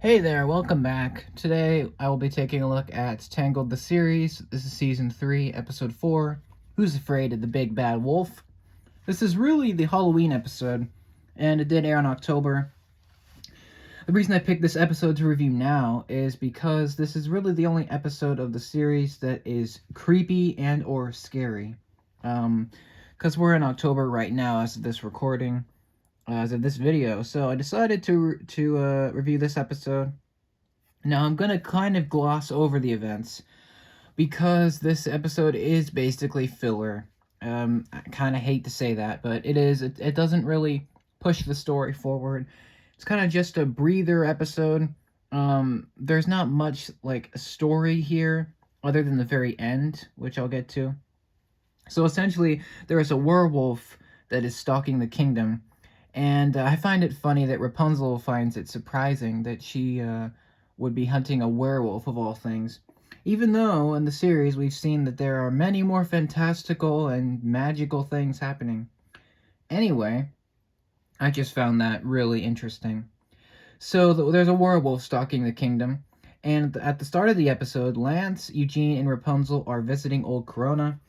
Hey there, welcome back. Today I will be taking a look at Tangled the series. This is season 3, episode 4. Who's Afraid of the Big Bad Wolf? This is really the Halloween episode, and it did air in October. The reason I picked this episode to review now is because this is really the only episode of the series that is creepy and or scary. Because we're in October right now as of this recording, as of this video, so I decided to review this episode. Now, I'm going to kind of gloss over the events because this episode is basically filler. I kind of hate to say that, but it is. It doesn't really push the story forward. It's kind of just a breather episode. There's not much, like, a story here other than the very end, which I'll get to. So, essentially, there is a werewolf that is stalking the kingdom, and I find it funny that Rapunzel finds it surprising that she would be hunting a werewolf of all things. Even though in the series we've seen that there are many more fantastical and magical things happening. Anyway, I just found that really interesting. So there's a werewolf stalking the kingdom, and at the start of the episode, Lance, Eugene, and Rapunzel are visiting Old Corona,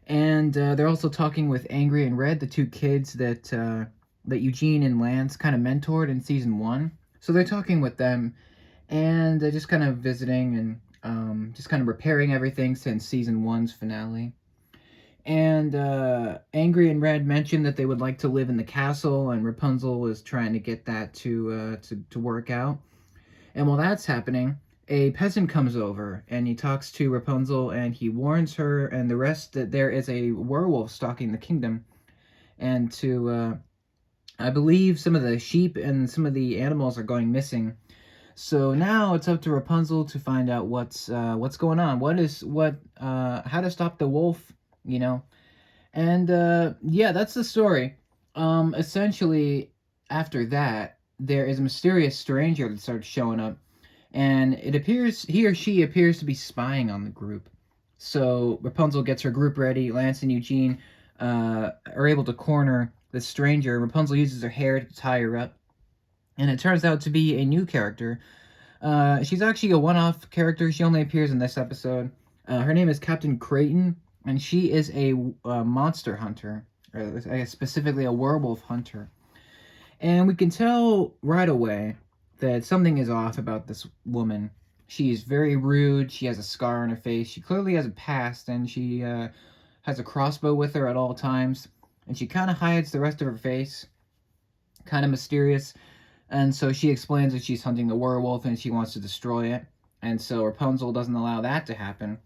and they're also talking with Angry and Red, the two kids that Eugene and Lance kind of mentored in season 1. So they're talking with them, and they're just kind of visiting and just kind of repairing everything since season 1's finale. And Angry and Red mentioned that they would like to live in the castle, and Rapunzel was trying to get that to work out. And while that's happening, a peasant comes over and he talks to Rapunzel and he warns her and the rest that there is a werewolf stalking the kingdom, and I believe some of the sheep and some of the animals are going missing. So now it's up to Rapunzel to find out what's going on. How to stop the wolf, you know? And yeah, that's the story. Essentially, after that, there is a mysterious stranger that starts showing up, and it appears he or she appears to be spying on the group. So Rapunzel gets her group ready. Lance and Eugene are able to corner the stranger. Rapunzel uses her hair to tie her up, and it turns out to be a new character. She's actually a one-off character. She only appears in this episode. Her name is Captain Creighton, and she is a monster hunter, or I guess specifically a werewolf hunter. And we can tell right away that something is off about this woman. She is very rude. She has a scar on her face. She clearly has a past, and she has a crossbow with her at all times. And she kind of hides the rest of her face. Kind of mysterious. And so she explains that she's hunting a werewolf and she wants to destroy it. And so Rapunzel doesn't allow that to happen.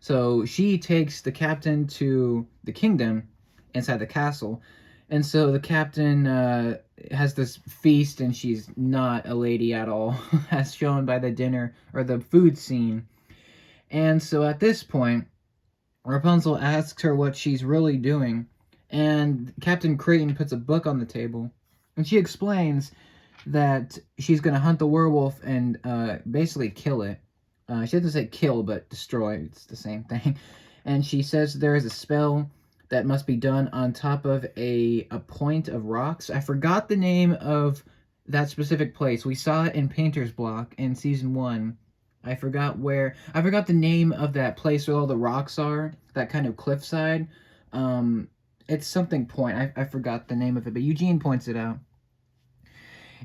So she takes the captain to the kingdom inside the castle. And so the captain has this feast, and she's not a lady at all, as shown by the dinner or the food scene. And so at this point, Rapunzel asks her what she's really doing, and Captain Creighton puts a book on the table, and she explains that she's going to hunt the werewolf and basically kill it. She doesn't say kill, but destroy. It's the same thing. And she says there is a spell that must be done on top of a point of rocks. I forgot the name of that specific place. We saw it in Painter's Block in season 1. I forgot the name of that place where all the rocks are, that kind of cliffside. It's something point. I forgot the name of it, but Eugene points it out.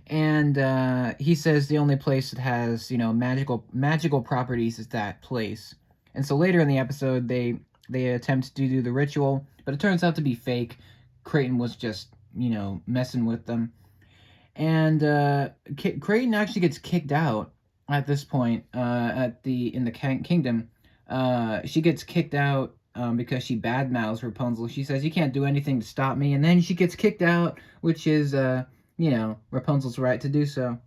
And he says the only place that has, magical properties is that place. And so later in the episode, they attempt to do the ritual, but it turns out to be fake. Creighton was just, messing with them. And Creighton actually gets kicked out at this point in the kingdom. She gets kicked out because she badmouths Rapunzel. She says, "You can't do anything to stop me," and then she gets kicked out, which is Rapunzel's right to do so,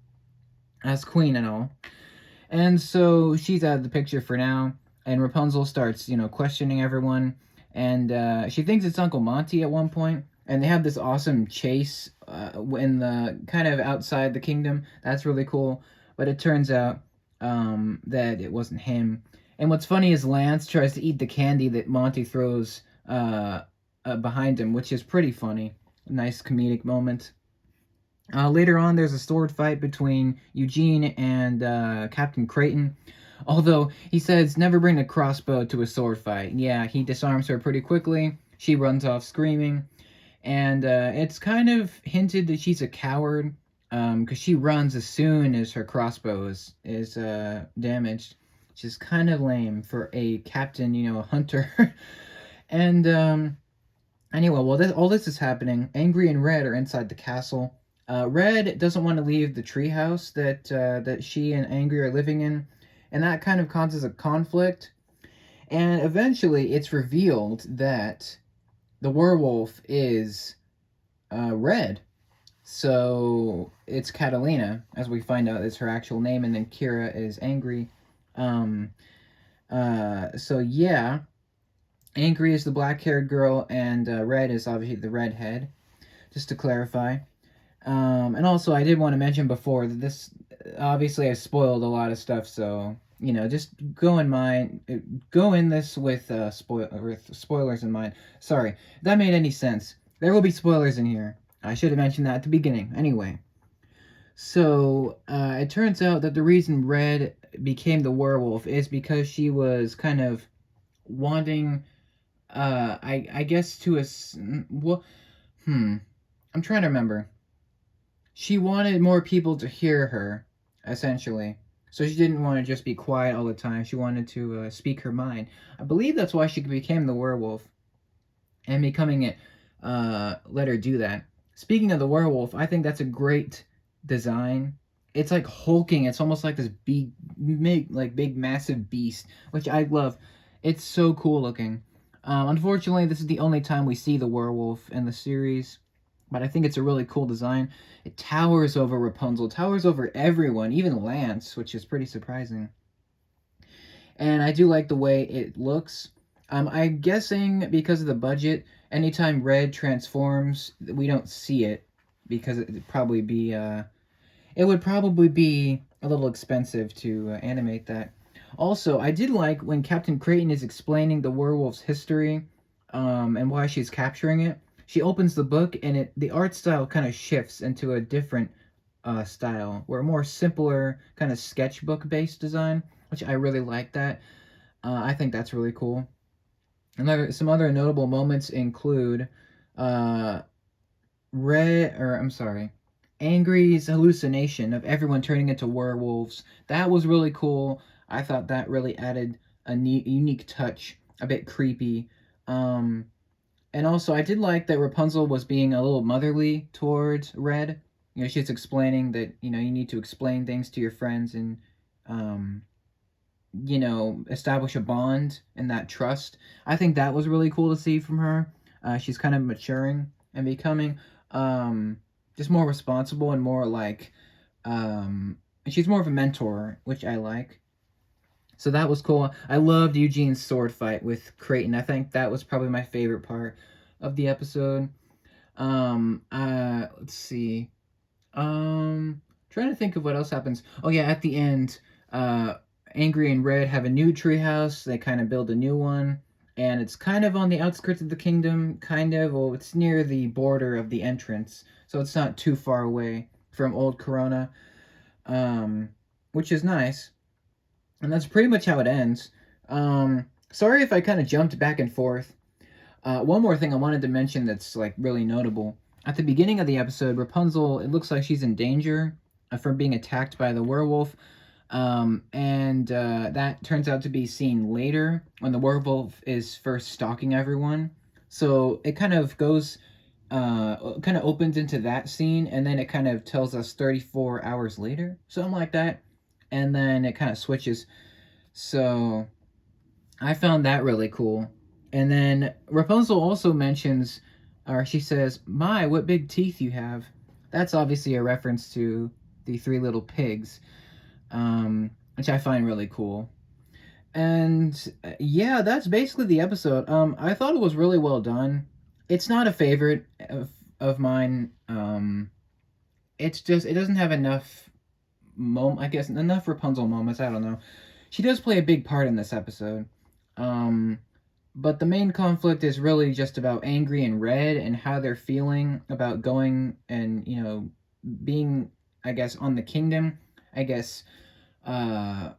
as queen and all. And so she's out of the picture for now, and Rapunzel starts, questioning everyone, and she thinks it's Uncle Monty at one point, and they have this awesome chase in the kind of outside the kingdom. That's really cool, but it turns out that it wasn't him. And what's funny is Lance tries to eat the candy that Monty throws behind him, which is pretty funny. A nice comedic moment. Later on, there's a sword fight between Eugene and Captain Creighton. Although he says never bring a crossbow to a sword fight. Yeah, he disarms her pretty quickly. She runs off screaming, and it's kind of hinted that she's a coward because she runs as soon as her crossbow is damaged. Which is kind of lame for a captain, a hunter. And anyway, while all this is happening, Angry and Red are inside the castle. Red doesn't want to leave the treehouse that she and Angry are living in, and that kind of causes a conflict. And eventually, it's revealed that the werewolf is Red. So it's Catalina, as we find out is her actual name, and then Kira is Angry. Um, so yeah, Angry is the black-haired girl, and Red is obviously the redhead. Just to clarify. And also, I did want to mention before that this obviously I've spoiled a lot of stuff, so just go in this with spoilers in mind. Sorry, if that made any sense. There will be spoilers in here. I should have mentioned that at the beginning. Anyway, so it turns out that the reason Red became the werewolf is because she was kind of wanting, I guess to a well, I'm trying to remember. She wanted more people to hear her, essentially. So she didn't want to just be quiet all the time. She wanted to speak her mind. I believe that's why she became the werewolf. And becoming it let her do that. Speaking of the werewolf, I think that's a great design. It's like hulking. It's almost like this big, massive beast, which I love. It's so cool looking. Unfortunately, this is the only time we see the werewolf in the series. But I think it's a really cool design. It towers over Rapunzel, towers over everyone, even Lance, which is pretty surprising. And I do like the way it looks. I'm guessing because of the budget, anytime Red transforms, we don't see it because it would probably be a little expensive to animate that. Also, I did like when Captain Creighton is explaining the werewolf's history, and why she's capturing it. She opens the book and the art style kind of shifts into a different style, where a more simpler kind of sketchbook based design, which I really like that. I think that's really cool. And some other notable moments include uh, Angry's hallucination of everyone turning into werewolves. That was really cool. I thought that really added a neat, unique touch, a bit creepy. And also, I did like that Rapunzel was being a little motherly towards Red. She's explaining that, you need to explain things to your friends and, um, establish a bond and that trust. I think that was really cool to see from her. She's kind of maturing and becoming just more responsible and more like, she's more of a mentor, which I like. So that was cool. I loved Eugene's sword fight with Creighton. I think that was probably my favorite part of the episode. Let's see. Trying to think of what else happens. Oh yeah, at the end, Angry and Red have a new treehouse. They kind of build a new one, and it's kind of on the outskirts of the kingdom. Kind of. Well, it's near the border of the entrance, so it's not too far away from Old Corona, which is nice. And that's pretty much how it ends. Sorry if I kind of jumped back and forth. One more thing I wanted to mention that's like really notable. At the beginning of the episode, Rapunzel, it looks like she's in danger from being attacked by the werewolf. And that turns out to be seen later when the werewolf is first stalking everyone. So it kind of goes, kind of opens into that scene, and then it kind of tells us 34 hours later, something like that. And then it kind of switches. So I found that really cool. And then Rapunzel also mentions, or she says, "My, what big teeth you have." That's obviously a reference to the Three Little Pigs, which I find really cool. And yeah, that's basically the episode. I thought it was really well done. It's not a favorite of mine. It's just, it doesn't have enough I guess enough Rapunzel moments. I don't know. She does play a big part in this episode. But the main conflict is really just about Angry and Red and how they're feeling about going and, being, I guess, on the kingdom, I guess, uh,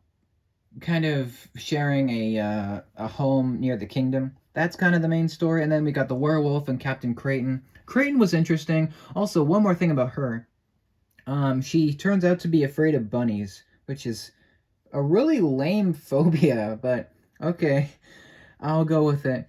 kind of sharing a home near the kingdom. That's kind of the main story. And then we got the werewolf and Captain Creighton. Creighton was interesting. Also, one more thing about her. She turns out to be afraid of bunnies, which is a really lame phobia, but okay, I'll go with it.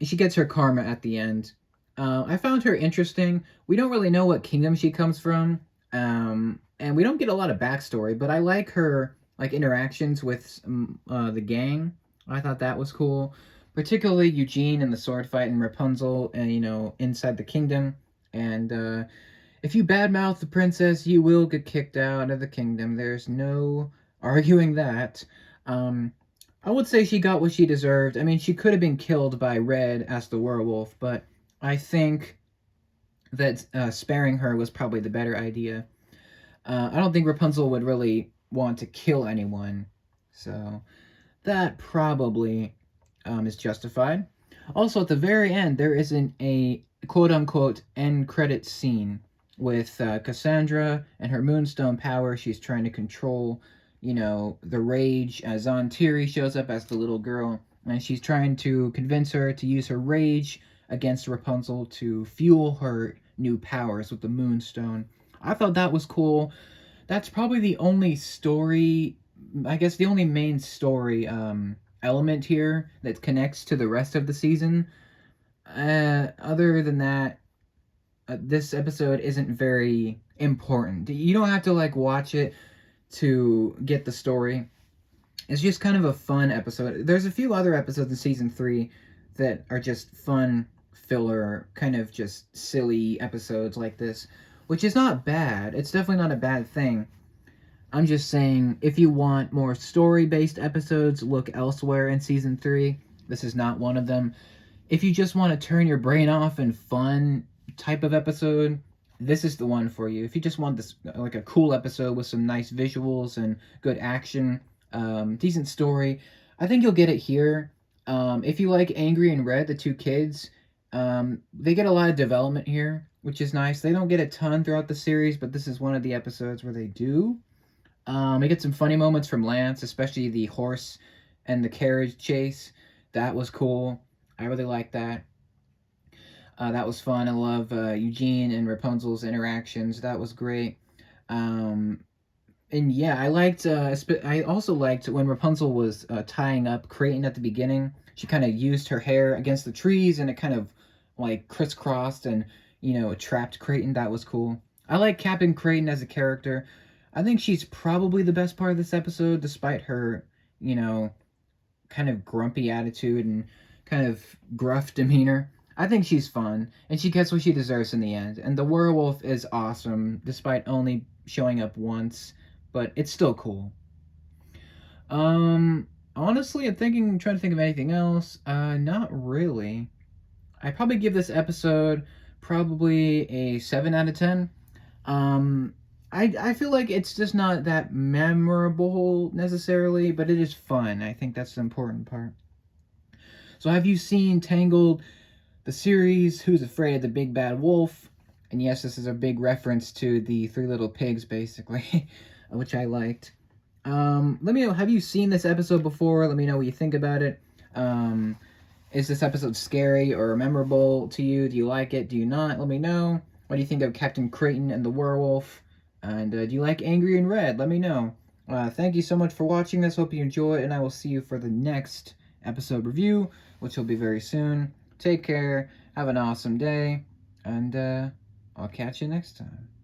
She gets her karma at the end. I found her interesting. We don't really know what kingdom she comes from, and we don't get a lot of backstory. But I like her interactions with the gang. I thought that was cool, particularly Eugene and the sword fight and Rapunzel, and inside the kingdom. And if you badmouth the princess, you will get kicked out of the kingdom. There's no arguing that. I would say she got what she deserved. I mean, she could have been killed by Red as the werewolf, but I think that sparing her was probably the better idea. I don't think Rapunzel would really want to kill anyone, so that probably is justified. Also, at the very end, there isn't a quote-unquote end credit scene with Cassandra and her moonstone power. She's trying to control, the rage. Zon Tiri shows up as the little girl, and she's trying to convince her to use her rage against Rapunzel to fuel her new powers with the moonstone. I thought that was cool. That's probably the only story, I guess the only main story element here that connects to the rest of the season. Other than that, this episode isn't very important. You don't have to watch it to get the story. It's just kind of a fun episode. There's a few other episodes in season 3 that are just fun filler, kind of just silly episodes like this, which is not bad. It's definitely not a bad thing. I'm just saying, if you want more story-based episodes, look elsewhere in season 3. This is not one of them. If you just want to turn your brain off and fun type of episode, this is the one for you. If you just want this a cool episode with some nice visuals and good action, decent story, I think you'll get it here. If you like Angry and Red, the two kids, they get a lot of development here, which is nice. They don't get a ton throughout the series, but this is one of the episodes where they do. We get some funny moments from Lance, especially the horse and the carriage chase. That was cool. I really like that. That was fun. I love Eugene and Rapunzel's interactions. That was great. And yeah, I also liked when Rapunzel was tying up Creighton at the beginning. She kind of used her hair against the trees, and it kind of crisscrossed and trapped Creighton. That was cool. I like Captain Creighton as a character. I think she's probably the best part of this episode, despite her, kind of grumpy attitude and kind of gruff demeanor. I think she's fun, and she gets what she deserves in the end. And the werewolf is awesome, despite only showing up once, but it's still cool. Honestly, trying to think of anything else. Not really. I'd probably give this episode probably a 7 out of 10. I feel like it's just not that memorable necessarily, but it is fun. I think that's the important part. So have you seen Tangled, the series, Who's Afraid of the Big Bad Wolf? And yes, this is a big reference to the Three Little Pigs, basically, which I liked. Let me know, have you seen this episode before? Let me know what you think about it. Is this episode scary or memorable to you? Do you like it? Do you not? Let me know. What do you think of Captain Creighton and the werewolf? And do you like Angry and Red? Let me know. Thank you so much for watching this. Hope you enjoy it, and I will see you for the next episode review, which will be very soon. Take care. Have an awesome day, and I'll catch you next time.